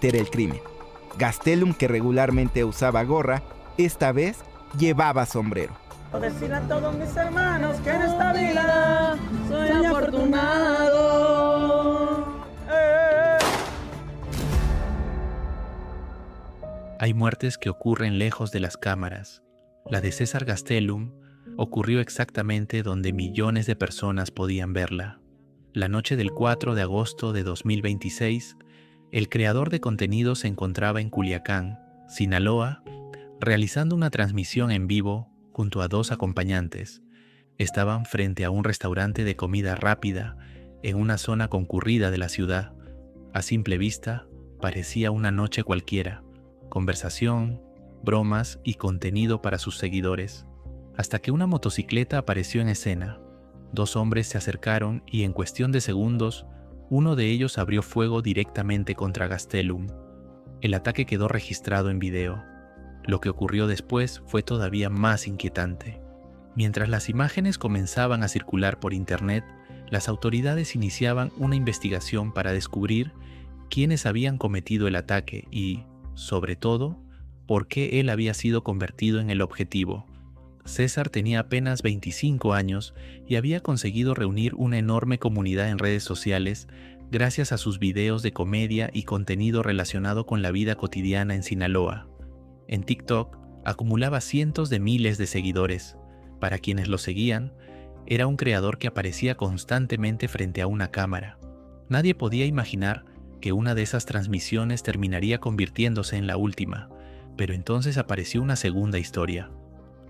cometer el crimen. Gastelum, que regularmente usaba gorra, esta vez llevaba sombrero. Decirle a todos mis hermanos que en esta vida soy afortunado. Hay muertes que ocurren lejos de las cámaras. La de César Gastelum ocurrió exactamente donde millones de personas podían verla. La noche del 4 de agosto de 2026, el creador de contenido se encontraba en Culiacán, Sinaloa, realizando una transmisión en vivo junto a 2 acompañantes. Estaban frente a un restaurante de comida rápida en una zona concurrida de la ciudad. A simple vista, parecía una noche cualquiera. Conversación, bromas y contenido para sus seguidores. Hasta que una motocicleta apareció en escena. 2 hombres se acercaron y en cuestión de segundos, uno de ellos abrió fuego directamente contra Gastelum. El ataque quedó registrado en video. Lo que ocurrió después fue todavía más inquietante. Mientras las imágenes comenzaban a circular por internet, las autoridades iniciaban una investigación para descubrir quiénes habían cometido el ataque y, sobre todo, por qué él había sido convertido en el objetivo. César tenía apenas 25 años y había conseguido reunir una enorme comunidad en redes sociales gracias a sus videos de comedia y contenido relacionado con la vida cotidiana en Sinaloa. En TikTok acumulaba cientos de miles de seguidores. Para quienes lo seguían, era un creador que aparecía constantemente frente a una cámara. Nadie podía imaginar que una de esas transmisiones terminaría convirtiéndose en la última, pero entonces apareció una segunda historia.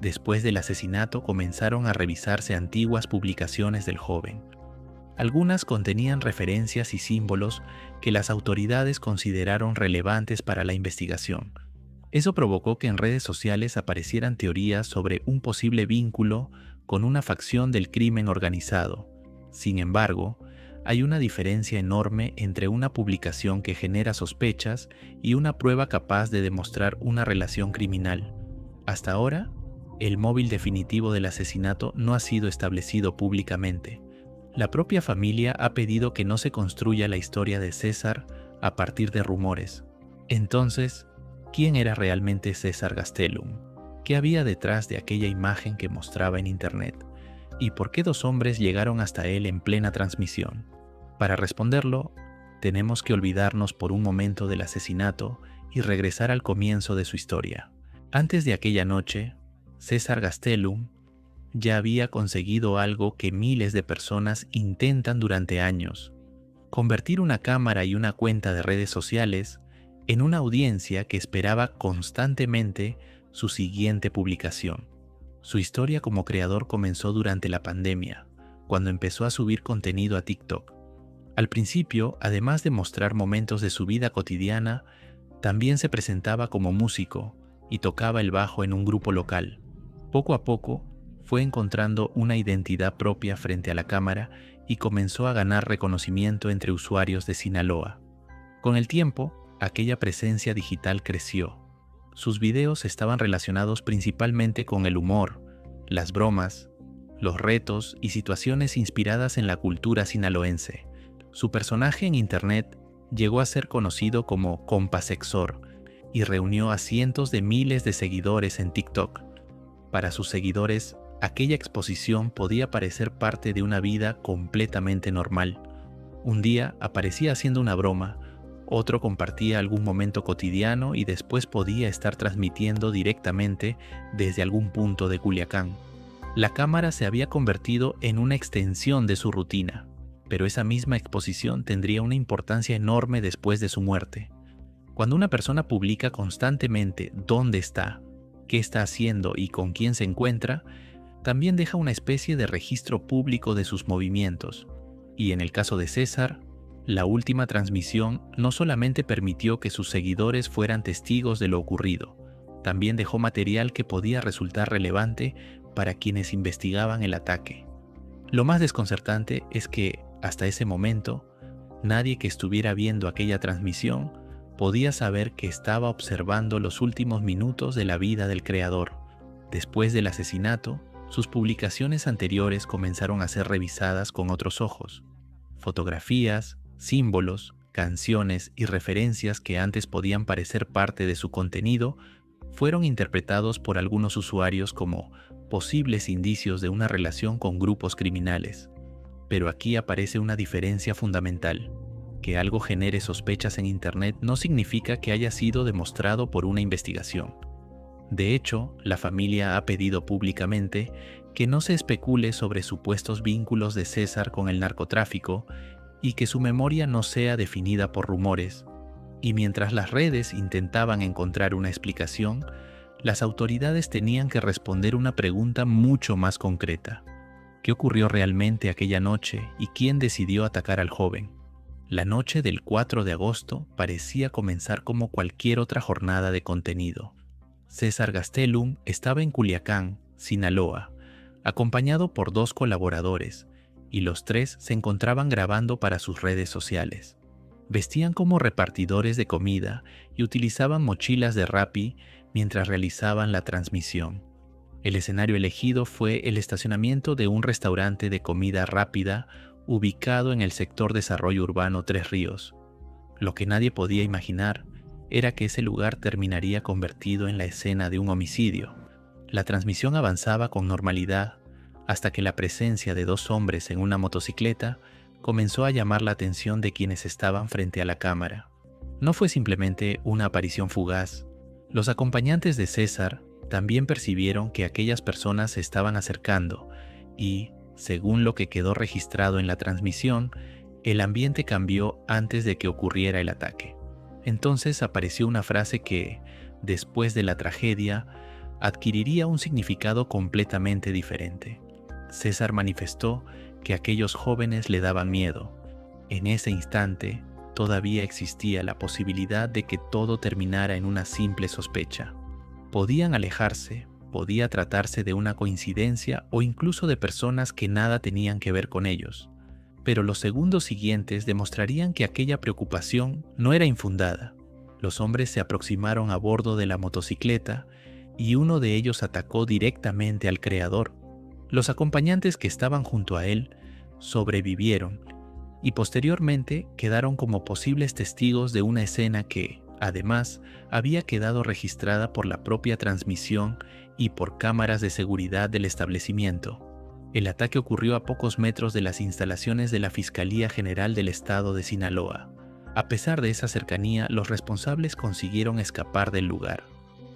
Después del asesinato comenzaron a revisarse antiguas publicaciones del joven. Algunas contenían referencias y símbolos que las autoridades consideraron relevantes para la investigación. Eso provocó que en redes sociales aparecieran teorías sobre un posible vínculo con una facción del crimen organizado. Sin embargo, hay una diferencia enorme entre una publicación que genera sospechas y una prueba capaz de demostrar una relación criminal. Hasta ahora, el móvil definitivo del asesinato no ha sido establecido públicamente. La propia familia ha pedido que no se construya la historia de César a partir de rumores. Entonces, ¿quién era realmente César Gastelum? ¿Qué había detrás de aquella imagen que mostraba en internet? ¿Y por qué 2 hombres llegaron hasta él en plena transmisión? Para responderlo, tenemos que olvidarnos por un momento del asesinato y regresar al comienzo de su historia. Antes de aquella noche, César Gastelum ya había conseguido algo que miles de personas intentan durante años: convertir una cámara y una cuenta de redes sociales en una audiencia que esperaba constantemente su siguiente publicación. Su historia como creador comenzó durante la pandemia, cuando empezó a subir contenido a TikTok. Al principio, además de mostrar momentos de su vida cotidiana, también se presentaba como músico y tocaba el bajo en un grupo local. Poco a poco, fue encontrando una identidad propia frente a la cámara y comenzó a ganar reconocimiento entre usuarios de Sinaloa. Con el tiempo, aquella presencia digital creció. Sus videos estaban relacionados principalmente con el humor, las bromas, los retos y situaciones inspiradas en la cultura sinaloense. Su personaje en internet llegó a ser conocido como Compasexor y reunió a cientos de miles de seguidores en TikTok. Para sus seguidores, aquella exposición podía parecer parte de una vida completamente normal. Un día aparecía haciendo una broma, otro compartía algún momento cotidiano y después podía estar transmitiendo directamente desde algún punto de Culiacán. La cámara se había convertido en una extensión de su rutina, pero esa misma exposición tendría una importancia enorme después de su muerte. Cuando una persona publica constantemente dónde está, qué está haciendo y con quién se encuentra, también deja una especie de registro público de sus movimientos. Y en el caso de César, la última transmisión no solamente permitió que sus seguidores fueran testigos de lo ocurrido, también dejó material que podía resultar relevante para quienes investigaban el ataque. Lo más desconcertante es que, hasta ese momento, nadie que estuviera viendo aquella transmisión podía saber que estaba observando los últimos minutos de la vida del creador. Después del asesinato, sus publicaciones anteriores comenzaron a ser revisadas con otros ojos. Fotografías, símbolos, canciones y referencias que antes podían parecer parte de su contenido fueron interpretados por algunos usuarios como posibles indicios de una relación con grupos criminales. Pero aquí aparece una diferencia fundamental. Que algo genere sospechas en Internet no significa que haya sido demostrado por una investigación. De hecho, la familia ha pedido públicamente que no se especule sobre supuestos vínculos de César con el narcotráfico y que su memoria no sea definida por rumores. Y mientras las redes intentaban encontrar una explicación, las autoridades tenían que responder una pregunta mucho más concreta. ¿Qué ocurrió realmente aquella noche y quién decidió atacar al joven? La noche del 4 de agosto parecía comenzar como cualquier otra jornada de contenido. César Gastelum estaba en Culiacán, Sinaloa, acompañado por 2 colaboradores, y los 3 se encontraban grabando para sus redes sociales. Vestían como repartidores de comida y utilizaban mochilas de Rappi mientras realizaban la transmisión. El escenario elegido fue el estacionamiento de un restaurante de comida rápida ubicado en el sector Desarrollo Urbano Tres Ríos. Lo que nadie podía imaginar era que ese lugar terminaría convertido en la escena de un homicidio. La transmisión avanzaba con normalidad hasta que la presencia de 2 hombres en una motocicleta comenzó a llamar la atención de quienes estaban frente a la cámara. No fue simplemente una aparición fugaz. Los acompañantes de César también percibieron que aquellas personas se estaban acercando y, según lo que quedó registrado en la transmisión, el ambiente cambió antes de que ocurriera el ataque. Entonces apareció una frase que, después de la tragedia, adquiriría un significado completamente diferente. César manifestó que aquellos jóvenes le daban miedo. En ese instante, todavía existía la posibilidad de que todo terminara en una simple sospecha. Podían alejarse, podía tratarse de una coincidencia o incluso de personas que nada tenían que ver con ellos. Pero los segundos siguientes demostrarían que aquella preocupación no era infundada. Los hombres se aproximaron a bordo de la motocicleta y uno de ellos atacó directamente al creador. Los acompañantes que estaban junto a él sobrevivieron y posteriormente quedaron como posibles testigos de una escena que, además, había quedado registrada por la propia transmisión y por cámaras de seguridad del establecimiento. El ataque ocurrió a pocos metros de las instalaciones de la Fiscalía General del Estado de Sinaloa. A pesar de esa cercanía, los responsables consiguieron escapar del lugar.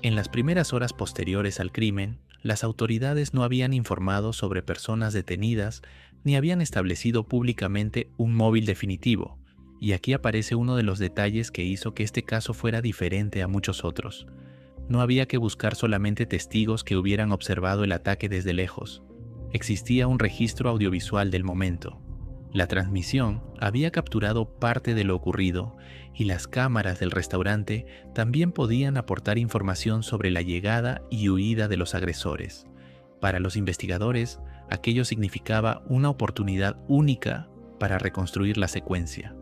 En las primeras horas posteriores al crimen, las autoridades no habían informado sobre personas detenidas ni habían establecido públicamente un móvil definitivo. Y aquí aparece uno de los detalles que hizo que este caso fuera diferente a muchos otros. No había que buscar solamente testigos que hubieran observado el ataque desde lejos. Existía un registro audiovisual del momento. La transmisión había capturado parte de lo ocurrido y las cámaras del restaurante también podían aportar información sobre la llegada y huida de los agresores. Para los investigadores, aquello significaba una oportunidad única para reconstruir la secuencia.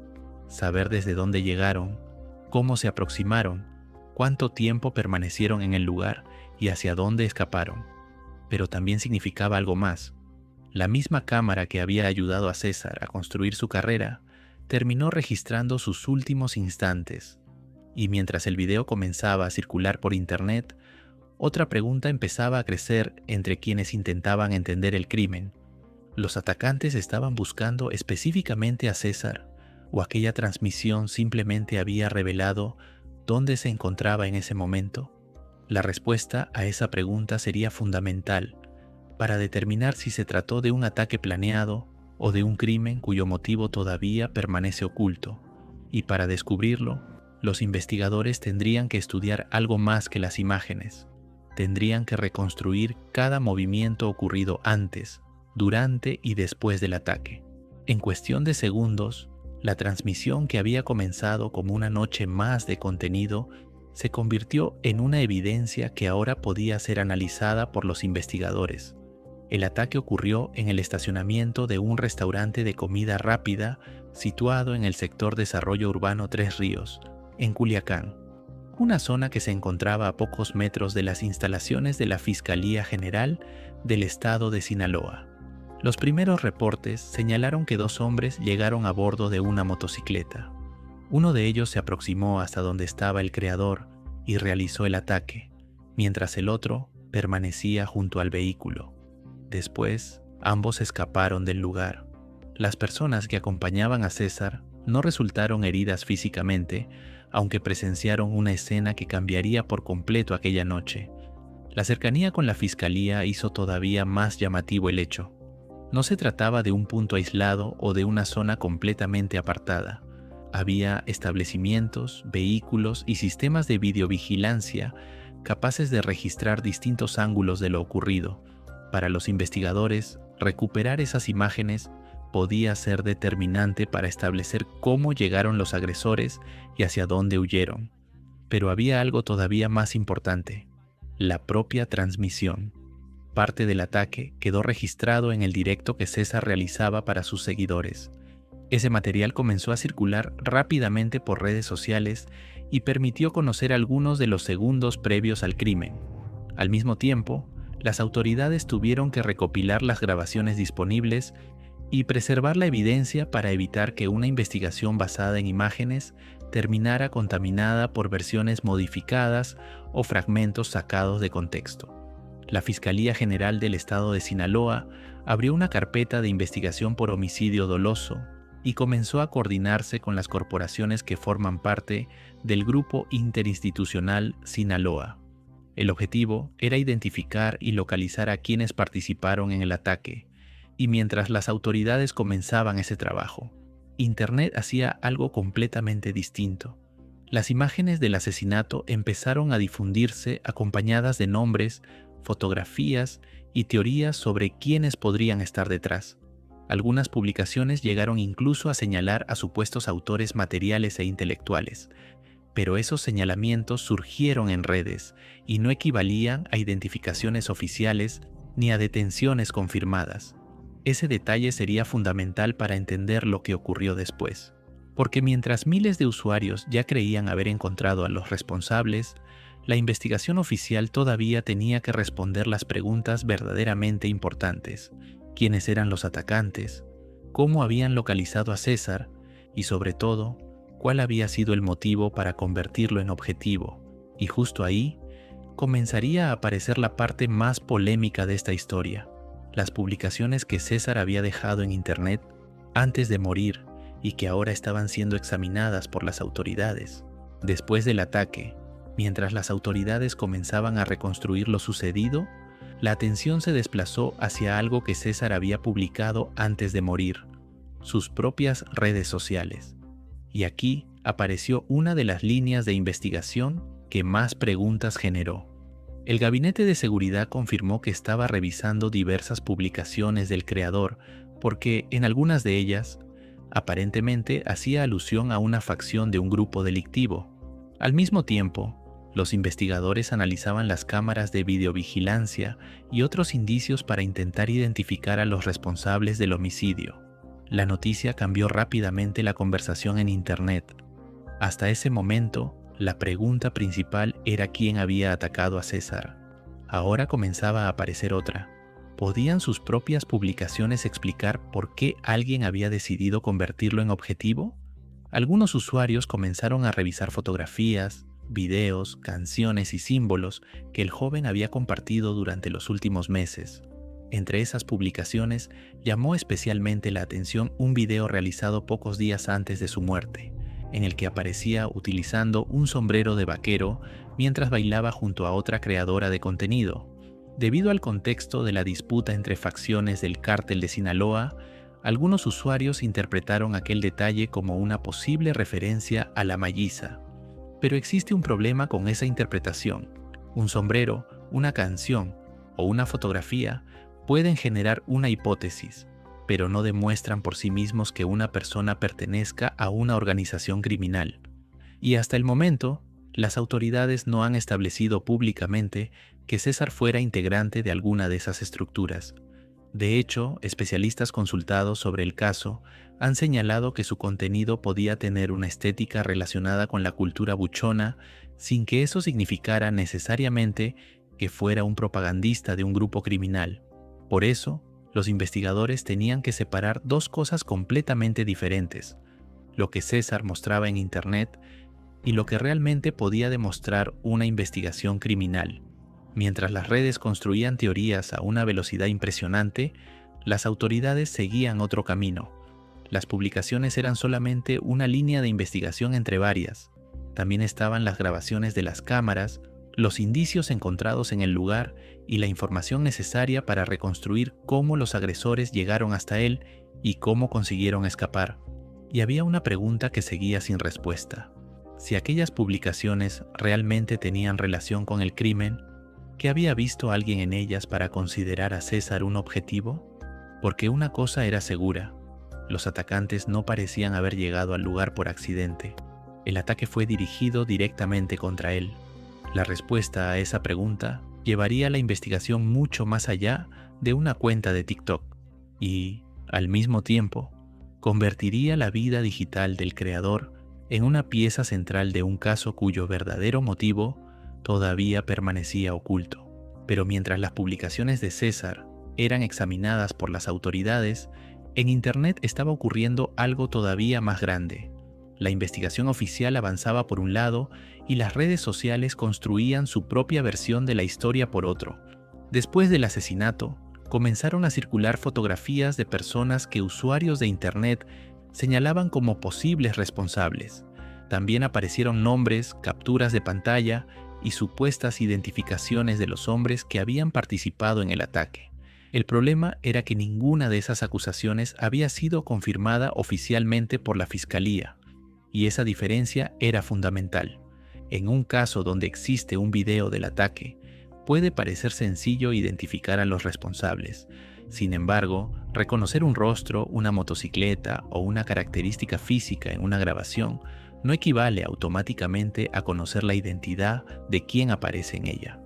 Saber desde dónde llegaron, cómo se aproximaron, cuánto tiempo permanecieron en el lugar y hacia dónde escaparon. Pero también significaba algo más. La misma cámara que había ayudado a César a construir su carrera terminó registrando sus últimos instantes. Y mientras el video comenzaba a circular por internet, otra pregunta empezaba a crecer entre quienes intentaban entender el crimen. ¿Los atacantes estaban buscando específicamente a César? ¿O aquella transmisión simplemente había revelado dónde se encontraba en ese momento? La respuesta a esa pregunta sería fundamental para determinar si se trató de un ataque planeado o de un crimen cuyo motivo todavía permanece oculto. Y para descubrirlo, los investigadores tendrían que estudiar algo más que las imágenes. Tendrían que reconstruir cada movimiento ocurrido antes, durante y después del ataque. En cuestión de segundos, la transmisión que había comenzado como una noche más de contenido se convirtió en una evidencia que ahora podía ser analizada por los investigadores. El ataque ocurrió en el estacionamiento de un restaurante de comida rápida situado en el sector Desarrollo Urbano Tres Ríos, en Culiacán, una zona que se encontraba a pocos metros de las instalaciones de la Fiscalía General del Estado de Sinaloa. Los primeros reportes señalaron que 2 hombres llegaron a bordo de una motocicleta. Uno de ellos se aproximó hasta donde estaba el creador y realizó el ataque, mientras el otro permanecía junto al vehículo. Después, ambos escaparon del lugar. Las personas que acompañaban a César no resultaron heridas físicamente, aunque presenciaron una escena que cambiaría por completo aquella noche. La cercanía con la fiscalía hizo todavía más llamativo el hecho. No se trataba de un punto aislado o de una zona completamente apartada. Había establecimientos, vehículos y sistemas de videovigilancia capaces de registrar distintos ángulos de lo ocurrido. Para los investigadores, recuperar esas imágenes podía ser determinante para establecer cómo llegaron los agresores y hacia dónde huyeron. Pero había algo todavía más importante: la propia transmisión. Parte del ataque quedó registrado en el directo que César realizaba para sus seguidores. Ese material comenzó a circular rápidamente por redes sociales y permitió conocer algunos de los segundos previos al crimen. Al mismo tiempo, las autoridades tuvieron que recopilar las grabaciones disponibles y preservar la evidencia para evitar que una investigación basada en imágenes terminara contaminada por versiones modificadas o fragmentos sacados de contexto. La Fiscalía General del Estado de Sinaloa abrió una carpeta de investigación por homicidio doloso y comenzó a coordinarse con las corporaciones que forman parte del Grupo Interinstitucional Sinaloa. El objetivo era identificar y localizar a quienes participaron en el ataque, y mientras las autoridades comenzaban ese trabajo, Internet hacía algo completamente distinto. Las imágenes del asesinato empezaron a difundirse acompañadas de nombres, fotografías y teorías sobre quiénes podrían estar detrás. Algunas publicaciones llegaron incluso a señalar a supuestos autores materiales e intelectuales, pero esos señalamientos surgieron en redes y no equivalían a identificaciones oficiales ni a detenciones confirmadas. Ese detalle sería fundamental para entender lo que ocurrió después, porque mientras miles de usuarios ya creían haber encontrado a los responsables, la investigación oficial todavía tenía que responder las preguntas verdaderamente importantes: quiénes eran los atacantes, cómo habían localizado a César y, sobre todo, cuál había sido el motivo para convertirlo en objetivo. Y justo ahí comenzaría a aparecer la parte más polémica de esta historia: las publicaciones que César había dejado en Internet antes de morir y que ahora estaban siendo examinadas por las autoridades. Después del ataque, mientras las autoridades comenzaban a reconstruir lo sucedido, la atención se desplazó hacia algo que César había publicado antes de morir: sus propias redes sociales. Y aquí apareció una de las líneas de investigación que más preguntas generó. El Gabinete de Seguridad confirmó que estaba revisando diversas publicaciones del creador porque en algunas de ellas, aparentemente, hacía alusión a una facción de un grupo delictivo. Al mismo tiempo, los investigadores analizaban las cámaras de videovigilancia y otros indicios para intentar identificar a los responsables del homicidio. La noticia cambió rápidamente la conversación en Internet. Hasta ese momento, la pregunta principal era quién había atacado a César. Ahora comenzaba a aparecer otra: ¿podían sus propias publicaciones explicar por qué alguien había decidido convertirlo en objetivo? Algunos usuarios comenzaron a revisar fotografías, videos, canciones y símbolos que el joven había compartido durante los últimos meses. Entre esas publicaciones, llamó especialmente la atención un video realizado pocos días antes de su muerte, en el que aparecía utilizando un sombrero de vaquero mientras bailaba junto a otra creadora de contenido. Debido al contexto de la disputa entre facciones del cártel de Sinaloa, algunos usuarios interpretaron aquel detalle como una posible referencia a la malliza. Pero existe un problema con esa interpretación. Un sombrero, una canción o una fotografía pueden generar una hipótesis, pero no demuestran por sí mismos que una persona pertenezca a una organización criminal. Y hasta el momento, las autoridades no han establecido públicamente que César fuera integrante de alguna de esas estructuras. De hecho, especialistas consultados sobre el caso han señalado que su contenido podía tener una estética relacionada con la cultura buchona, sin que eso significara necesariamente que fuera un propagandista de un grupo criminal. Por eso, los investigadores tenían que separar dos cosas completamente diferentes: lo que César mostraba en Internet y lo que realmente podía demostrar una investigación criminal. Mientras las redes construían teorías a una velocidad impresionante, las autoridades seguían otro camino. Las publicaciones eran solamente una línea de investigación entre varias. También estaban las grabaciones de las cámaras, los indicios encontrados en el lugar y la información necesaria para reconstruir cómo los agresores llegaron hasta él y cómo consiguieron escapar. Y había una pregunta que seguía sin respuesta. Si aquellas publicaciones realmente tenían relación con el crimen, ¿qué había visto alguien en ellas para considerar a César un objetivo? Porque una cosa era segura: los atacantes no parecían haber llegado al lugar por accidente. El ataque fue dirigido directamente contra él. La respuesta a esa pregunta llevaría la investigación mucho más allá de una cuenta de TikTok y, al mismo tiempo, convertiría la vida digital del creador en una pieza central de un caso cuyo verdadero motivo todavía permanecía oculto. Pero mientras las publicaciones de César eran examinadas por las autoridades, en Internet estaba ocurriendo algo todavía más grande. La investigación oficial avanzaba por un lado y las redes sociales construían su propia versión de la historia por otro. Después del asesinato, comenzaron a circular fotografías de personas que usuarios de Internet señalaban como posibles responsables. También aparecieron nombres, capturas de pantalla y supuestas identificaciones de los hombres que habían participado en el ataque. El problema era que ninguna de esas acusaciones había sido confirmada oficialmente por la Fiscalía, y esa diferencia era fundamental. En un caso donde existe un video del ataque, puede parecer sencillo identificar a los responsables. Sin embargo, reconocer un rostro, una motocicleta o una característica física en una grabación no equivale automáticamente a conocer la identidad de quien aparece en ella.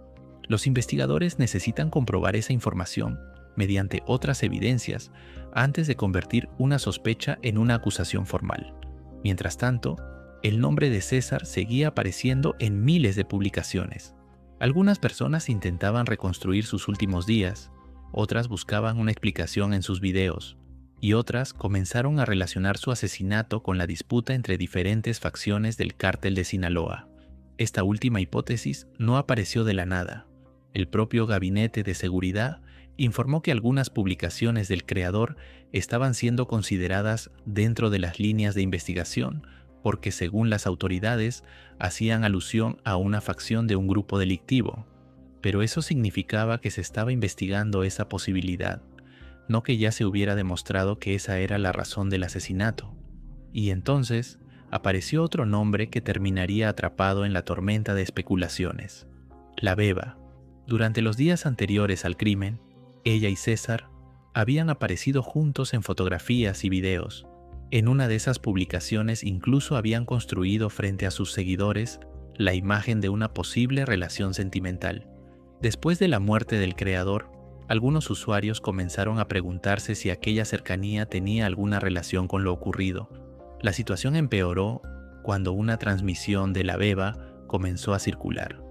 Los investigadores necesitan comprobar esa información mediante otras evidencias antes de convertir una sospecha en una acusación formal. Mientras tanto, el nombre de César seguía apareciendo en miles de publicaciones. Algunas personas intentaban reconstruir sus últimos días, otras buscaban una explicación en sus videos, y otras comenzaron a relacionar su asesinato con la disputa entre diferentes facciones del cártel de Sinaloa. Esta última hipótesis no apareció de la nada. El propio Gabinete de Seguridad informó que algunas publicaciones del creador estaban siendo consideradas dentro de las líneas de investigación porque, según las autoridades, hacían alusión a una facción de un grupo delictivo. Pero eso significaba que se estaba investigando esa posibilidad, no que ya se hubiera demostrado que esa era la razón del asesinato. Y entonces apareció otro nombre que terminaría atrapado en la tormenta de especulaciones: la Beba. Durante los días anteriores al crimen, ella y César habían aparecido juntos en fotografías y videos. En una de esas publicaciones incluso habían construido frente a sus seguidores la imagen de una posible relación sentimental. Después de la muerte del creador, algunos usuarios comenzaron a preguntarse si aquella cercanía tenía alguna relación con lo ocurrido. La situación empeoró cuando una transmisión de la Beba comenzó a circular.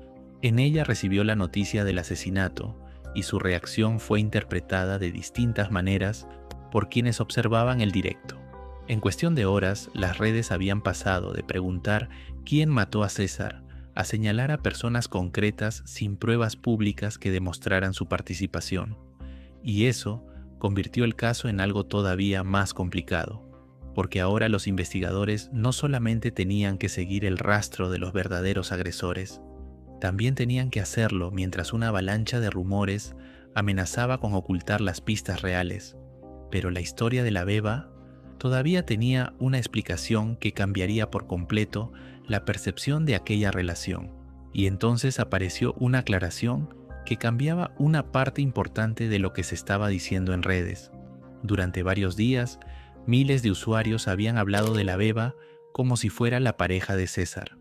En ella recibió la noticia del asesinato y su reacción fue interpretada de distintas maneras por quienes observaban el directo. En cuestión de horas, las redes habían pasado de preguntar quién mató a César a señalar a personas concretas sin pruebas públicas que demostraran su participación. Y eso convirtió el caso en algo todavía más complicado, porque ahora los investigadores no solamente tenían que seguir el rastro de los verdaderos agresores, también tenían que hacerlo mientras una avalancha de rumores amenazaba con ocultar las pistas reales. Pero la historia de la Beba todavía tenía una explicación que cambiaría por completo la percepción de aquella relación. Y entonces apareció una aclaración que cambiaba una parte importante de lo que se estaba diciendo en redes. Durante varios días, miles de usuarios habían hablado de la Beba como si fuera la pareja de César.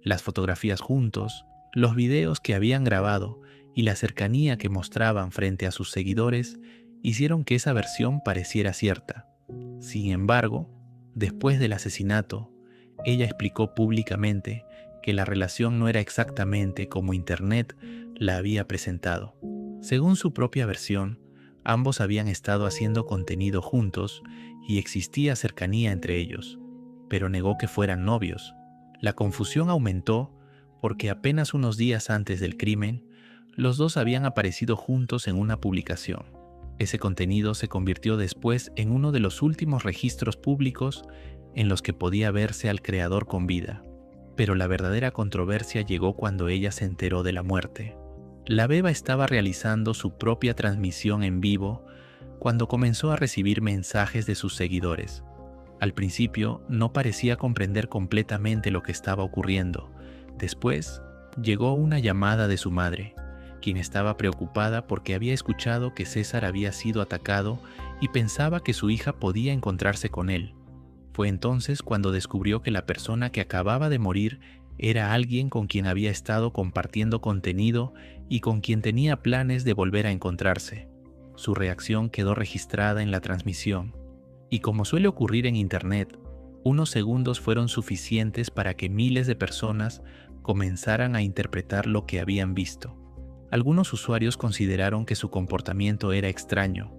Las fotografías juntos, los videos que habían grabado y la cercanía que mostraban frente a sus seguidores hicieron que esa versión pareciera cierta. Sin embargo, después del asesinato, ella explicó públicamente que la relación no era exactamente como Internet la había presentado. Según su propia versión, ambos habían estado haciendo contenido juntos y existía cercanía entre ellos. pero negó que fueran novios. La confusión aumentó porque apenas unos días antes del crimen, los dos habían aparecido juntos en una publicación. Ese contenido se convirtió después en uno de los últimos registros públicos en los que podía verse al creador con vida. Pero la verdadera controversia llegó cuando ella se enteró de la muerte. La beba estaba realizando su propia transmisión en vivo cuando comenzó a recibir mensajes de sus seguidores. Al principio no parecía comprender completamente lo que estaba ocurriendo. Después llegó una llamada de su madre, quien estaba preocupada porque había escuchado que César había sido atacado y pensaba que su hija podía encontrarse con él. Fue entonces cuando descubrió que la persona que acababa de morir era alguien con quien había estado compartiendo contenido y con quien tenía planes de volver a encontrarse. Su reacción quedó registrada en la transmisión, y como suele ocurrir en Internet, unos segundos fueron suficientes para que miles de personas comenzaran a interpretar lo que habían visto. Algunos usuarios consideraron que su comportamiento era extraño.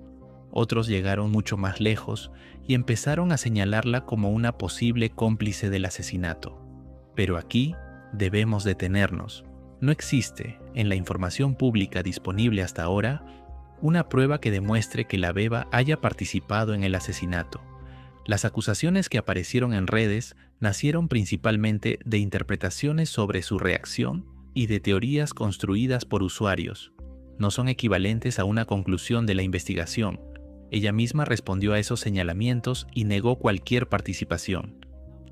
Otros llegaron mucho más lejos y empezaron a señalarla como una posible cómplice del asesinato. Pero aquí debemos detenernos. No existe, en la información pública disponible hasta ahora, una prueba que demuestre que la beba haya participado en el asesinato. Las acusaciones que aparecieron en redes nacieron principalmente de interpretaciones sobre su reacción y de teorías construidas por usuarios. No son equivalentes a una conclusión de la investigación. Ella misma respondió a esos señalamientos y negó cualquier participación.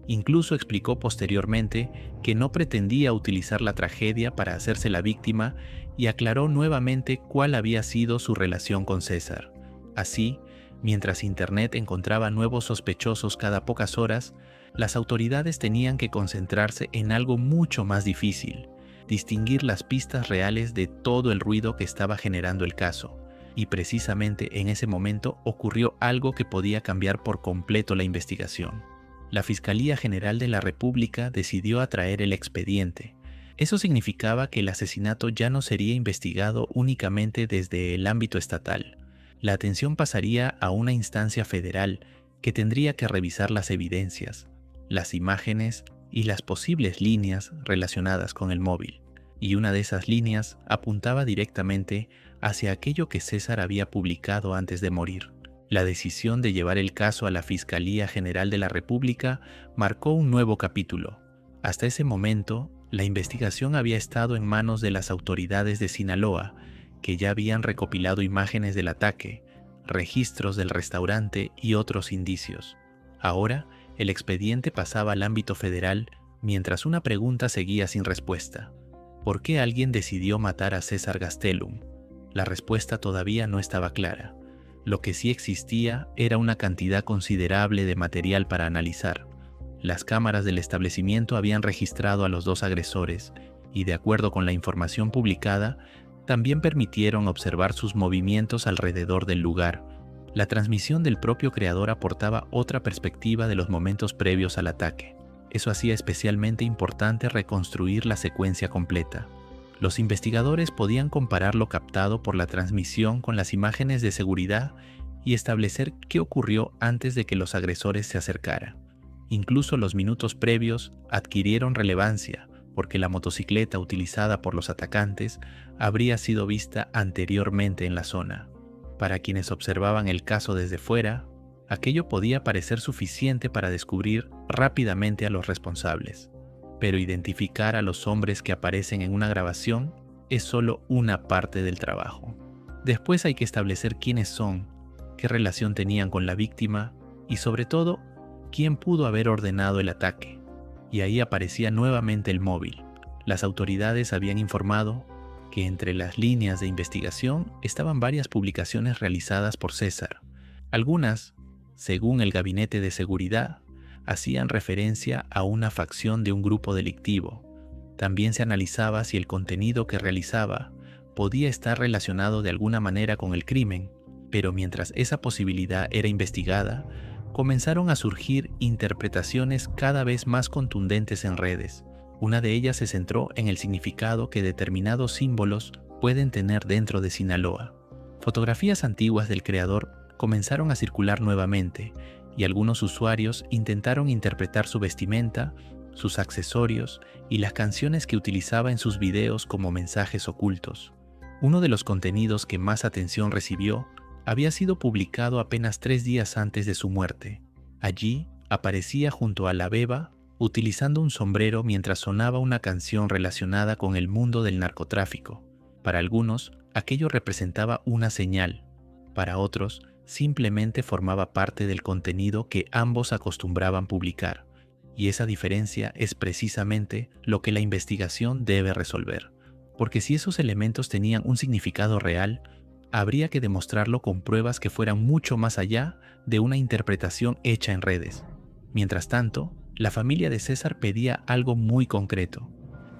Incluso explicó posteriormente que no pretendía utilizar la tragedia para hacerse la víctima y aclaró nuevamente cuál había sido su relación con César. Así, mientras Internet encontraba nuevos sospechosos cada pocas horas, las autoridades tenían que concentrarse en algo mucho más difícil: distinguir las pistas reales de todo el ruido que estaba generando el caso. Y precisamente en ese momento ocurrió algo que podía cambiar por completo la investigación. La Fiscalía General de la República decidió atraer el expediente. Eso significaba que el asesinato ya no sería investigado únicamente desde el ámbito estatal. La atención pasaría a una instancia federal que tendría que revisar las evidencias, las imágenes y las posibles líneas relacionadas con el móvil. Y una de esas líneas apuntaba directamente hacia aquello que César había publicado antes de morir. La decisión de llevar el caso a la Fiscalía General de la República marcó un nuevo capítulo. Hasta ese momento, la investigación había estado en manos de las autoridades de Sinaloa, que ya habían recopilado imágenes del ataque, registros del restaurante y otros indicios. Ahora, el expediente pasaba al ámbito federal mientras una pregunta seguía sin respuesta. ¿Por qué alguien decidió matar a César Gastelum? La respuesta todavía no estaba clara. Lo que sí existía era una cantidad considerable de material para analizar. Las cámaras del establecimiento habían registrado a los dos agresores y, de acuerdo con la información publicada, también permitieron observar sus movimientos alrededor del lugar. La transmisión del propio creador aportaba otra perspectiva de los momentos previos al ataque. Eso hacía especialmente importante reconstruir la secuencia completa. Los investigadores podían comparar lo captado por la transmisión con las imágenes de seguridad y establecer qué ocurrió antes de que los agresores se acercaran. Incluso los minutos previos adquirieron relevancia porque la motocicleta utilizada por los atacantes habría sido vista anteriormente en la zona. Para quienes observaban el caso desde fuera, aquello podía parecer suficiente para descubrir rápidamente a los responsables. Pero identificar a los hombres que aparecen en una grabación es solo una parte del trabajo. Después hay que establecer quiénes son, qué relación tenían con la víctima y, sobre todo, quién pudo haber ordenado el ataque. Y ahí aparecía nuevamente el móvil. Las autoridades habían informado que entre las líneas de investigación estaban varias publicaciones realizadas por César. Algunas, según el Gabinete de Seguridad, hacían referencia a una facción de un grupo delictivo. También se analizaba si el contenido que realizaba podía estar relacionado de alguna manera con el crimen, pero mientras esa posibilidad era investigada, comenzaron a surgir interpretaciones cada vez más contundentes en redes. Una de ellas se centró en el significado que determinados símbolos pueden tener dentro de Sinaloa. Fotografías antiguas del creador comenzaron a circular nuevamente, y algunos usuarios intentaron interpretar su vestimenta, sus accesorios y las canciones que utilizaba en sus videos como mensajes ocultos. Uno de los contenidos que más atención recibió había sido publicado apenas 3 días antes de su muerte. Allí aparecía junto a la beba utilizando un sombrero mientras sonaba una canción relacionada con el mundo del narcotráfico. Para algunos, aquello representaba una señal. Para otros, simplemente formaba parte del contenido que ambos acostumbraban publicar. Y esa diferencia es precisamente lo que la investigación debe resolver. Porque si esos elementos tenían un significado real, habría que demostrarlo con pruebas que fueran mucho más allá de una interpretación hecha en redes. Mientras tanto, la familia de César pedía algo muy concreto: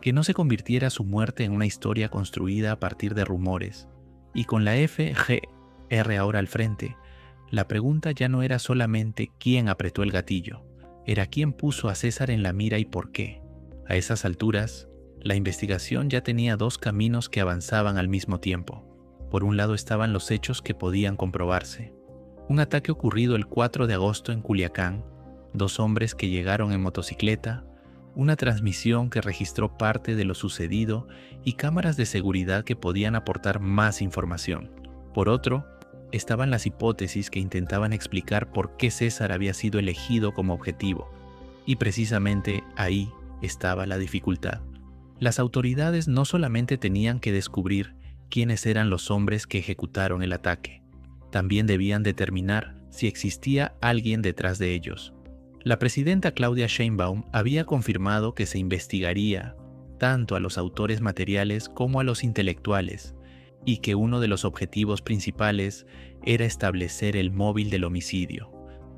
que no se convirtiera su muerte en una historia construida a partir de rumores. Y con la FGR ahora al frente, la pregunta ya no era solamente quién apretó el gatillo, era quién puso a César en la mira y por qué. A esas alturas, la investigación ya tenía 2 caminos que avanzaban al mismo tiempo. Por un lado estaban los hechos que podían comprobarse. Un ataque ocurrido el 4 de agosto en Culiacán, 2 hombres que llegaron en motocicleta, una transmisión que registró parte de lo sucedido y cámaras de seguridad que podían aportar más información. Por otro, estaban las hipótesis que intentaban explicar por qué César había sido elegido como objetivo. Y precisamente ahí estaba la dificultad. Las autoridades no solamente tenían que descubrir quiénes eran los hombres que ejecutaron el ataque, también debían determinar si existía alguien detrás de ellos. La presidenta Claudia Sheinbaum había confirmado que se investigaría tanto a los autores materiales como a los intelectuales, y que uno de los objetivos principales era establecer el móvil del homicidio.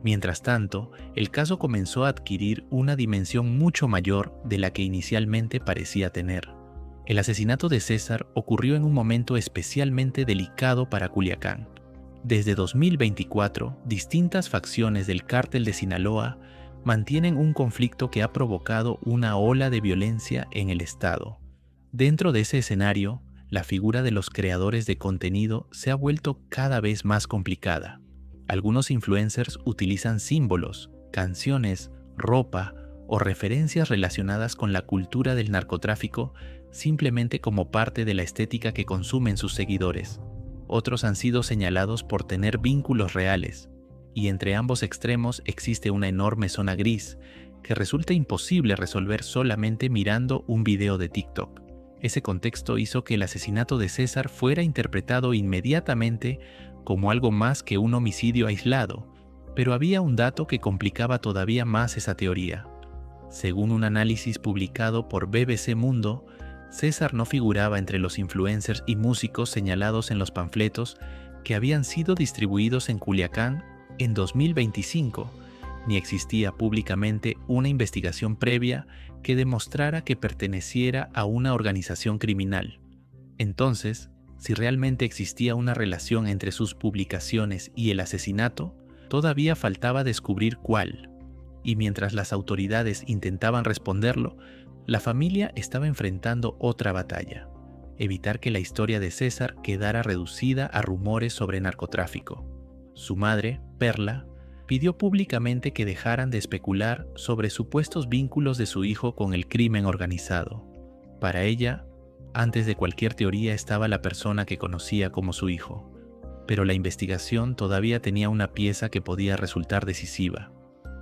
Mientras tanto, el caso comenzó a adquirir una dimensión mucho mayor de la que inicialmente parecía tener. El asesinato de César ocurrió en un momento especialmente delicado para Culiacán. Desde 2024, distintas facciones del cártel de Sinaloa mantienen un conflicto que ha provocado una ola de violencia en el estado. Dentro de ese escenario, la figura de los creadores de contenido se ha vuelto cada vez más complicada. Algunos influencers utilizan símbolos, canciones, ropa o referencias relacionadas con la cultura del narcotráfico simplemente como parte de la estética que consumen sus seguidores. Otros han sido señalados por tener vínculos reales, y entre ambos extremos existe una enorme zona gris que resulta imposible resolver solamente mirando un video de TikTok. Ese contexto hizo que el asesinato de César fuera interpretado inmediatamente como algo más que un homicidio aislado, pero había un dato que complicaba todavía más esa teoría. Según un análisis publicado por BBC Mundo, César no figuraba entre los influencers y músicos señalados en los panfletos que habían sido distribuidos en Culiacán en 2025, ni existía públicamente una investigación previa que demostrara que perteneciera a una organización criminal. Entonces, si realmente existía una relación entre sus publicaciones y el asesinato, todavía faltaba descubrir cuál. Y mientras las autoridades intentaban responderlo, la familia estaba enfrentando otra batalla: evitar que la historia de César quedara reducida a rumores sobre narcotráfico. Su madre, Perla, pidió públicamente que dejaran de especular sobre supuestos vínculos de su hijo con el crimen organizado. Para ella, antes de cualquier teoría estaba la persona que conocía como su hijo. Pero la investigación todavía tenía una pieza que podía resultar decisiva,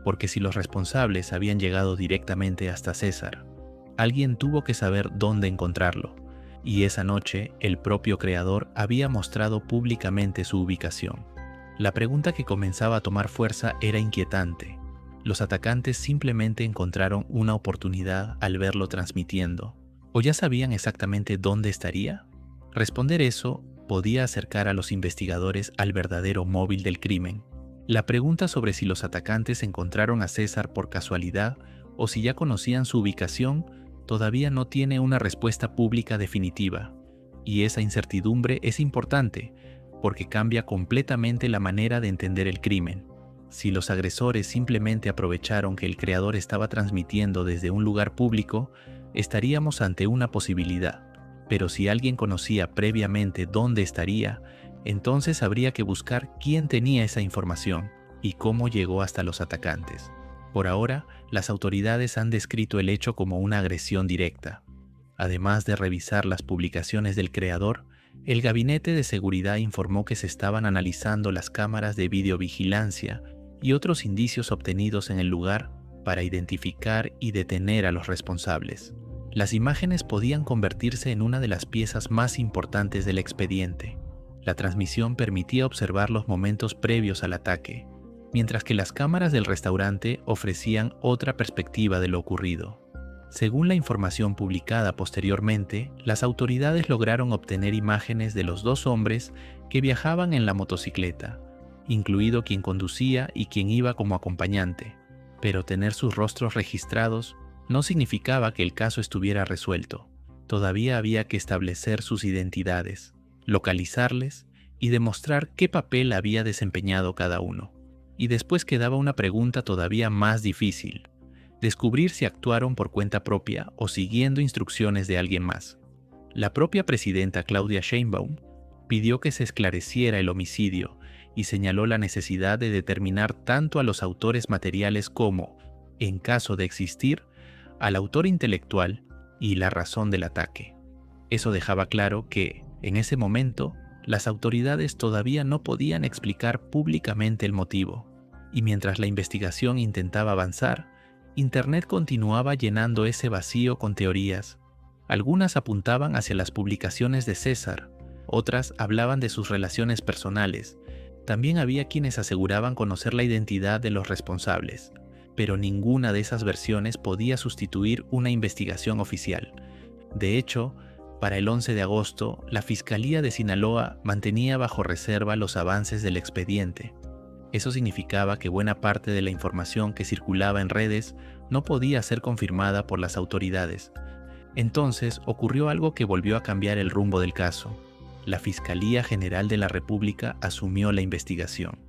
porque si los responsables habían llegado directamente hasta César, alguien tuvo que saber dónde encontrarlo, y esa noche el propio creador había mostrado públicamente su ubicación. La pregunta que comenzaba a tomar fuerza era inquietante. ¿Los atacantes simplemente encontraron una oportunidad al verlo transmitiendo? ¿O ya sabían exactamente dónde estaría? Responder eso podía acercar a los investigadores al verdadero móvil del crimen. La pregunta sobre si los atacantes encontraron a César por casualidad o si ya conocían su ubicación todavía no tiene una respuesta pública definitiva. Y esa incertidumbre es importante, porque cambia completamente la manera de entender el crimen. Si los agresores simplemente aprovecharon que el creador estaba transmitiendo desde un lugar público, estaríamos ante una posibilidad. Pero si alguien conocía previamente dónde estaría, entonces habría que buscar quién tenía esa información. y cómo llegó hasta los atacantes. Por ahora, las autoridades han descrito el hecho como una agresión directa. Además de revisar las publicaciones del creador, el Gabinete de Seguridad informó que se estaban analizando las cámaras de videovigilancia y otros indicios obtenidos en el lugar para identificar y detener a los responsables. Las imágenes podían convertirse en una de las piezas más importantes del expediente. La transmisión permitía observar los momentos previos al ataque, mientras que las cámaras del restaurante ofrecían otra perspectiva de lo ocurrido. Según la información publicada posteriormente, las autoridades lograron obtener imágenes de los dos hombres que viajaban en la motocicleta, incluido quien conducía y quien iba como acompañante, pero tener sus rostros registrados no significaba que el caso estuviera resuelto. Todavía había que establecer sus identidades, localizarles y demostrar qué papel había desempeñado cada uno. Y después quedaba una pregunta todavía más difícil: descubrir si actuaron por cuenta propia o siguiendo instrucciones de alguien más. La propia presidenta Claudia Sheinbaum pidió que se esclareciera el homicidio y señaló la necesidad de determinar tanto a los autores materiales como, en caso de existir, al autor intelectual y la razón del ataque. Eso dejaba claro que, en ese momento, las autoridades todavía no podían explicar públicamente el motivo, y mientras la investigación intentaba avanzar, Internet continuaba llenando ese vacío con teorías. Algunas apuntaban hacia las publicaciones de César, otras hablaban de sus relaciones personales. También había quienes aseguraban conocer la identidad de los responsables, pero ninguna de esas versiones podía sustituir una investigación oficial. De hecho, para el 11 de agosto, la Fiscalía de Sinaloa mantenía bajo reserva los avances del expediente. Eso significaba que buena parte de la información que circulaba en redes no podía ser confirmada por las autoridades. Entonces ocurrió algo que volvió a cambiar el rumbo del caso. La Fiscalía General de la República asumió la investigación.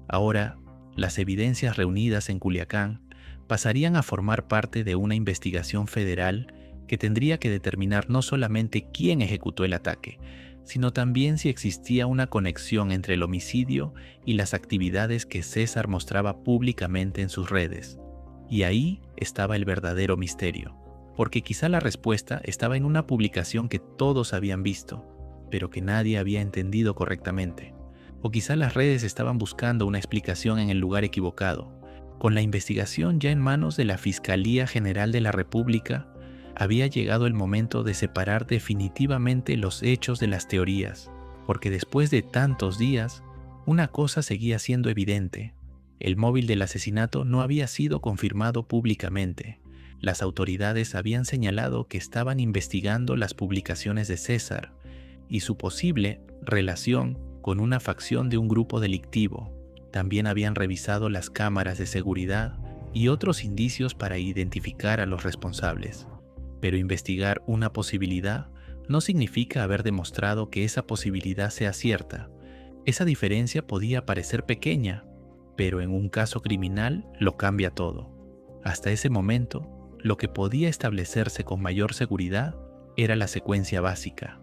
Ahora, las evidencias reunidas en Culiacán pasarían a formar parte de una investigación federal que tendría que determinar no solamente quién ejecutó el ataque, sino también si existía una conexión entre el homicidio y las actividades que César mostraba públicamente en sus redes. Y ahí estaba el verdadero misterio, porque quizá la respuesta estaba en una publicación que todos habían visto, pero que nadie había entendido correctamente. O quizá las redes estaban buscando una explicación en el lugar equivocado. Con la investigación ya en manos de la Fiscalía General de la República, había llegado el momento de separar definitivamente los hechos de las teorías, porque después de tantos días, una cosa seguía siendo evidente: el móvil del asesinato no había sido confirmado públicamente. Las autoridades habían señalado que estaban investigando las publicaciones de César y su posible relación con una facción de un grupo delictivo. También habían revisado las cámaras de seguridad y otros indicios para identificar a los responsables. Pero investigar una posibilidad no significa haber demostrado que esa posibilidad sea cierta. Esa diferencia podía parecer pequeña, pero en un caso criminal lo cambia todo. Hasta ese momento, lo que podía establecerse con mayor seguridad era la secuencia básica.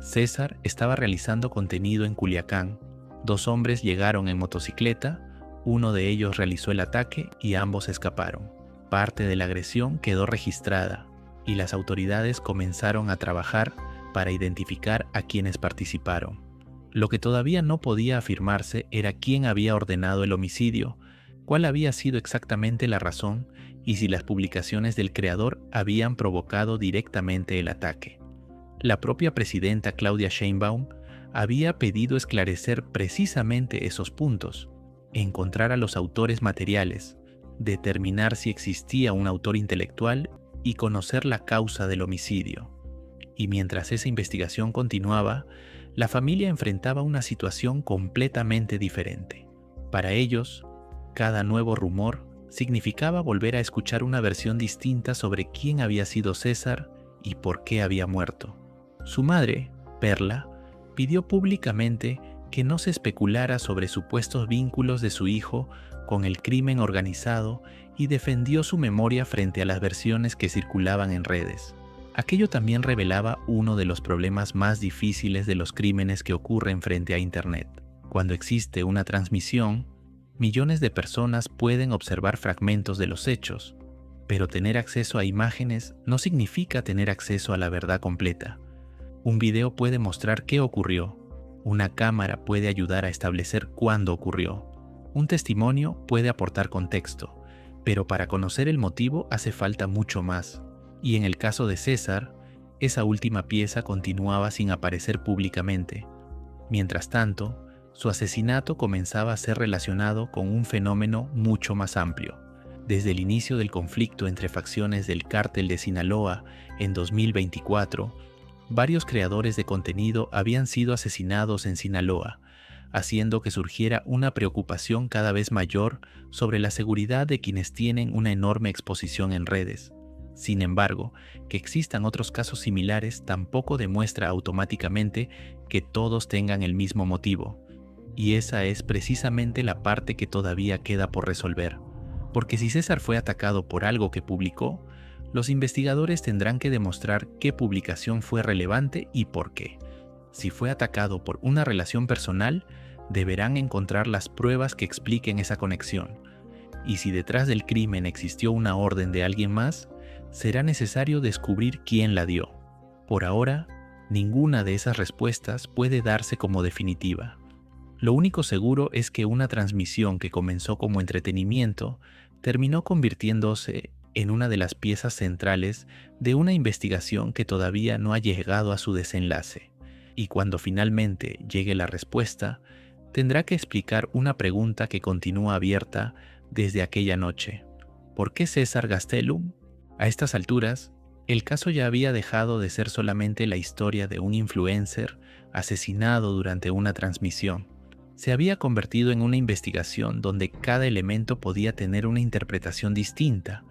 César estaba realizando contenido en Culiacán. Dos hombres llegaron en motocicleta, uno de ellos realizó el ataque y ambos escaparon. Parte de la agresión quedó registrada y las autoridades comenzaron a trabajar para identificar a quienes participaron. Lo que todavía no podía afirmarse era quién había ordenado el homicidio, cuál había sido exactamente la razón y si las publicaciones del creador habían provocado directamente el ataque. La propia presidenta Claudia Sheinbaum había pedido esclarecer precisamente esos puntos, encontrar a los autores materiales, determinar si existía un autor intelectual y conocer la causa del homicidio. Y mientras esa investigación continuaba, la familia enfrentaba una situación completamente diferente. Para ellos, cada nuevo rumor significaba volver a escuchar una versión distinta sobre quién había sido César y por qué había muerto. Su madre, Perla, pidió públicamente que no se especulara sobre supuestos vínculos de su hijo con el crimen organizado y defendió su memoria frente a las versiones que circulaban en redes. Aquello también revelaba uno de los problemas más difíciles de los crímenes que ocurren frente a Internet. Cuando existe una transmisión, Millones de personas pueden observar fragmentos de los hechos, pero tener acceso a imágenes no significa tener acceso a la verdad completa. Un video puede mostrar qué ocurrió. Una cámara puede ayudar a establecer cuándo ocurrió. Un testimonio puede aportar contexto, pero para conocer el motivo hace falta mucho más. Y en el caso de César, esa última pieza continuaba sin aparecer públicamente. Mientras tanto, su asesinato comenzaba a ser relacionado con un fenómeno mucho más amplio. Desde el inicio del conflicto entre facciones del Cártel de Sinaloa en 2024, varios creadores de contenido habían sido asesinados en Sinaloa, haciendo que surgiera una preocupación cada vez mayor sobre la seguridad de quienes tienen una enorme exposición en redes. Sin embargo, que existan otros casos similares tampoco demuestra automáticamente que todos tengan el mismo motivo. Y esa es precisamente la parte que todavía queda por resolver. Porque si César fue atacado por algo que publicó, los investigadores tendrán que demostrar qué publicación fue relevante y por qué. Si fue atacado por una relación personal, deberán encontrar las pruebas que expliquen esa conexión. Y si detrás del crimen existió una orden de alguien más, será necesario descubrir quién la dio. Por ahora, ninguna de esas respuestas puede darse como definitiva. Lo único seguro es que una transmisión que comenzó como entretenimiento terminó convirtiéndose en una de las piezas centrales de una investigación que todavía no ha llegado a su desenlace. Y cuando finalmente llegue la respuesta, tendrá que explicar una pregunta que continúa abierta desde aquella noche. ¿Por qué César Gastelum? A estas alturas, el caso ya había dejado de ser solamente la historia de un influencer asesinado durante una transmisión. Se había convertido en una investigación donde cada elemento podía tener una interpretación distinta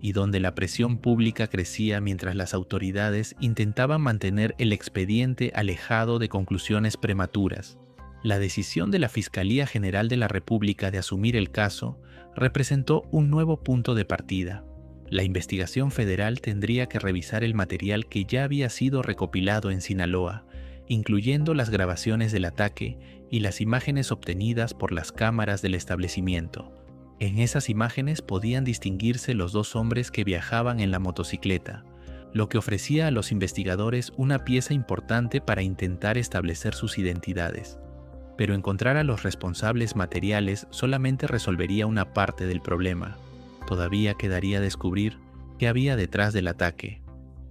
y donde la presión pública crecía mientras las autoridades intentaban mantener el expediente alejado de conclusiones prematuras. La decisión de la Fiscalía General de la República de asumir el caso representó un nuevo punto de partida. La investigación federal tendría que revisar el material que ya había sido recopilado en Sinaloa, incluyendo las grabaciones del ataque y las imágenes obtenidas por las cámaras del establecimiento. En esas imágenes podían distinguirse los dos hombres que viajaban en la motocicleta, lo que ofrecía a los investigadores una pieza importante para intentar establecer sus identidades. Pero encontrar a los responsables materiales solamente resolvería una parte del problema. Todavía quedaría descubrir qué había detrás del ataque.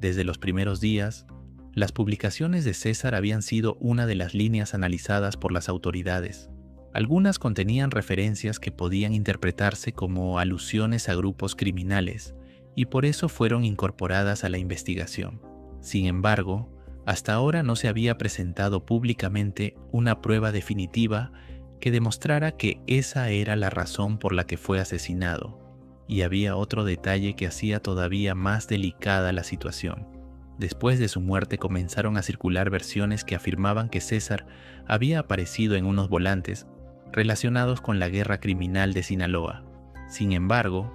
Desde los primeros días, las publicaciones de César habían sido una de las líneas analizadas por las autoridades. Algunas contenían referencias que podían interpretarse como alusiones a grupos criminales y por eso fueron incorporadas a la investigación. Sin embargo, hasta ahora no se había presentado públicamente una prueba definitiva que demostrara que esa era la razón por la que fue asesinado. Y había otro detalle que hacía todavía más delicada la situación. Después de su muerte comenzaron a circular versiones que afirmaban que César había aparecido en unos volantes relacionados con la guerra criminal de Sinaloa. Sin embargo,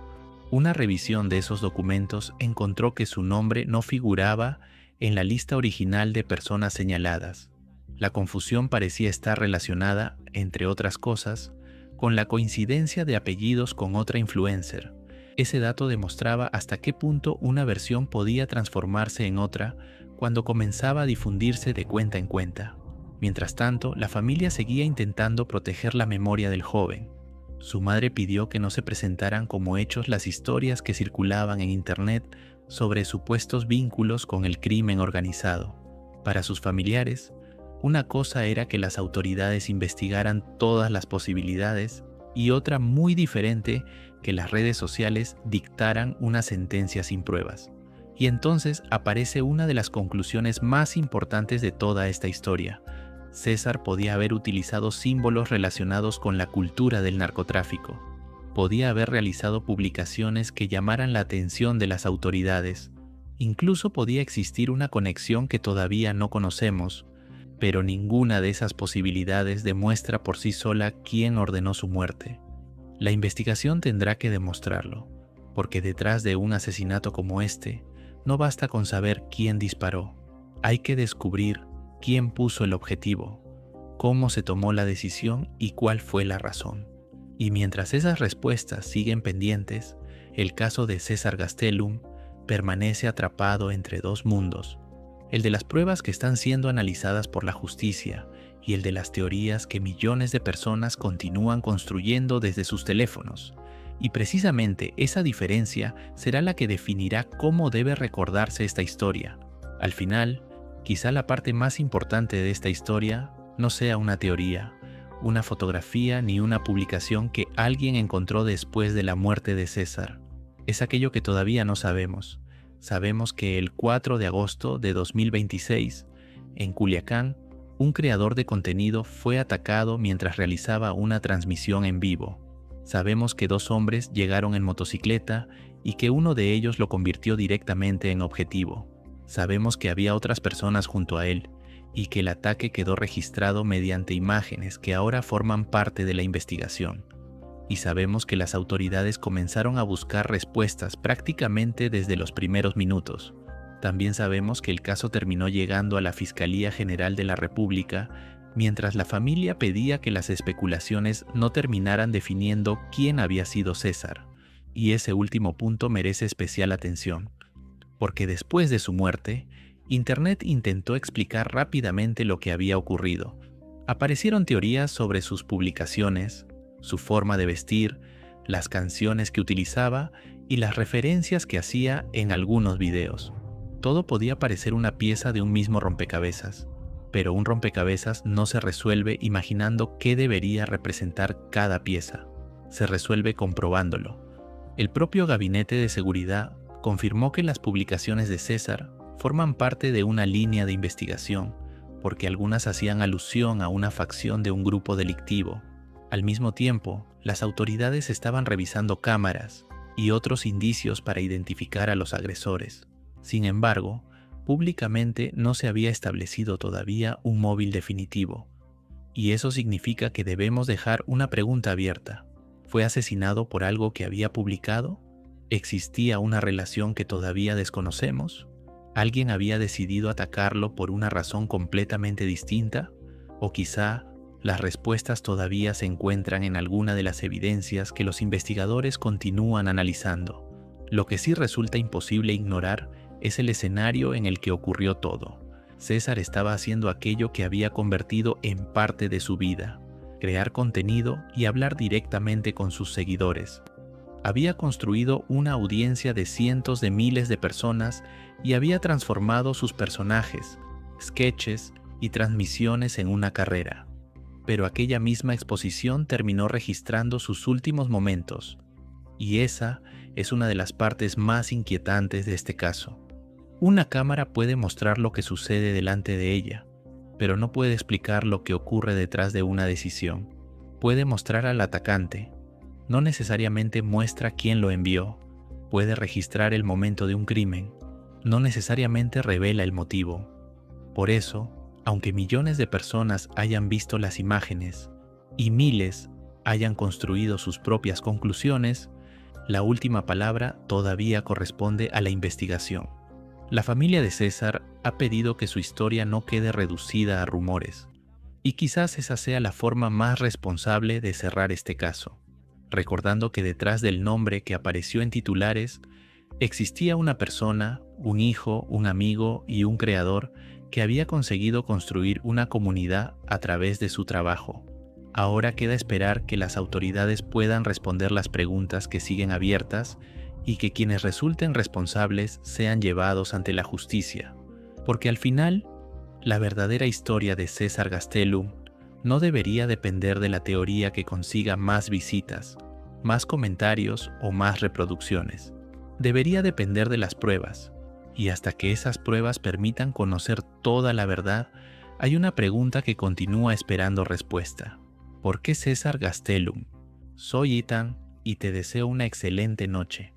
una revisión de esos documentos encontró que su nombre no figuraba en la lista original de personas señaladas. La confusión parecía estar relacionada, entre otras cosas, con la coincidencia de apellidos con otra influencer. Ese dato demostraba hasta qué punto una versión podía transformarse en otra cuando comenzaba a difundirse de cuenta en cuenta. Mientras tanto, la familia seguía intentando proteger la memoria del joven. Su madre pidió que no se presentaran como hechos las historias que circulaban en internet sobre supuestos vínculos con el crimen organizado. Para sus familiares, una cosa era que las autoridades investigaran todas las posibilidades y otra muy diferente que las redes sociales dictaran una sentencia sin pruebas. Y entonces aparece una de las conclusiones más importantes de toda esta historia. César podía haber utilizado símbolos relacionados con la cultura del narcotráfico. Podía haber realizado publicaciones que llamaran la atención de las autoridades. Incluso podía existir una conexión que todavía no conocemos, pero ninguna de esas posibilidades demuestra por sí sola quién ordenó su muerte. La investigación tendrá que demostrarlo, porque detrás de un asesinato como este, no basta con saber quién disparó. Hay que descubrir quién puso el objetivo, cómo se tomó la decisión y cuál fue la razón. Y mientras esas respuestas siguen pendientes, el caso de César Gastelum permanece atrapado entre dos mundos, el de las pruebas que están siendo analizadas por la justicia y el de las teorías que millones de personas continúan construyendo desde sus teléfonos. Y precisamente esa diferencia será la que definirá cómo debe recordarse esta historia. Al final, quizá la parte más importante de esta historia no sea una teoría, una fotografía ni una publicación que alguien encontró después de la muerte de César. Es aquello que todavía no sabemos. Sabemos que el 4 de agosto de 2026, en Culiacán, un creador de contenido fue atacado mientras realizaba una transmisión en vivo. Sabemos que 2 hombres llegaron en motocicleta y que uno de ellos lo convirtió directamente en objetivo. Sabemos que había otras personas junto a él y que el ataque quedó registrado mediante imágenes que ahora forman parte de la investigación. Y sabemos que las autoridades comenzaron a buscar respuestas prácticamente desde los primeros minutos. También sabemos que el caso terminó llegando a la Fiscalía General de la República, mientras la familia pedía que las especulaciones no terminaran definiendo quién había sido César. Y ese último punto merece especial atención, porque después de su muerte, Internet intentó explicar rápidamente lo que había ocurrido. Aparecieron teorías sobre sus publicaciones, su forma de vestir, las canciones que utilizaba y las referencias que hacía en algunos videos. Todo podía parecer una pieza de un mismo rompecabezas, pero un rompecabezas no se resuelve imaginando qué debería representar cada pieza. Se resuelve comprobándolo. El propio Gabinete de Seguridad confirmó que las publicaciones de César forman parte de una línea de investigación, porque algunas hacían alusión a una facción de un grupo delictivo. Al mismo tiempo, las autoridades estaban revisando cámaras y otros indicios para identificar a los agresores. Sin embargo, públicamente no se había establecido todavía un móvil definitivo. Y eso significa que debemos dejar una pregunta abierta. ¿Fue asesinado por algo que había publicado? ¿Existía una relación que todavía desconocemos? ¿Alguien había decidido atacarlo por una razón completamente distinta? ¿O quizá las respuestas todavía se encuentran en alguna de las evidencias que los investigadores continúan analizando? Lo que sí resulta imposible ignorar es el escenario en el que ocurrió todo. César estaba haciendo aquello que había convertido en parte de su vida: crear contenido y hablar directamente con sus seguidores. Había construido una audiencia de cientos de miles de personas y había transformado sus personajes, sketches y transmisiones en una carrera. Pero aquella misma exposición terminó registrando sus últimos momentos, y esa es una de las partes más inquietantes de este caso. Una cámara puede mostrar lo que sucede delante de ella, pero no puede explicar lo que ocurre detrás de una decisión. Puede mostrar al atacante, no necesariamente muestra quién lo envió. Puede registrar el momento de un crimen, no necesariamente revela el motivo. Por eso, aunque millones de personas hayan visto las imágenes y miles hayan construido sus propias conclusiones, la última palabra todavía corresponde a la investigación. La familia de César ha pedido que su historia no quede reducida a rumores, y quizás esa sea la forma más responsable de cerrar este caso, recordando que detrás del nombre que apareció en titulares existía una persona, un hijo, un amigo y un creador que había conseguido construir una comunidad a través de su trabajo. Ahora queda esperar que las autoridades puedan responder las preguntas que siguen abiertas y que quienes resulten responsables sean llevados ante la justicia, porque al final, la verdadera historia de César Gastelum no debería depender de la teoría que consiga más visitas, más comentarios o más reproducciones. Debería depender de las pruebas, y hasta que esas pruebas permitan conocer toda la verdad, hay una pregunta que continúa esperando respuesta. ¿Por qué César Gastelum? Soy Ethan y te deseo una excelente noche.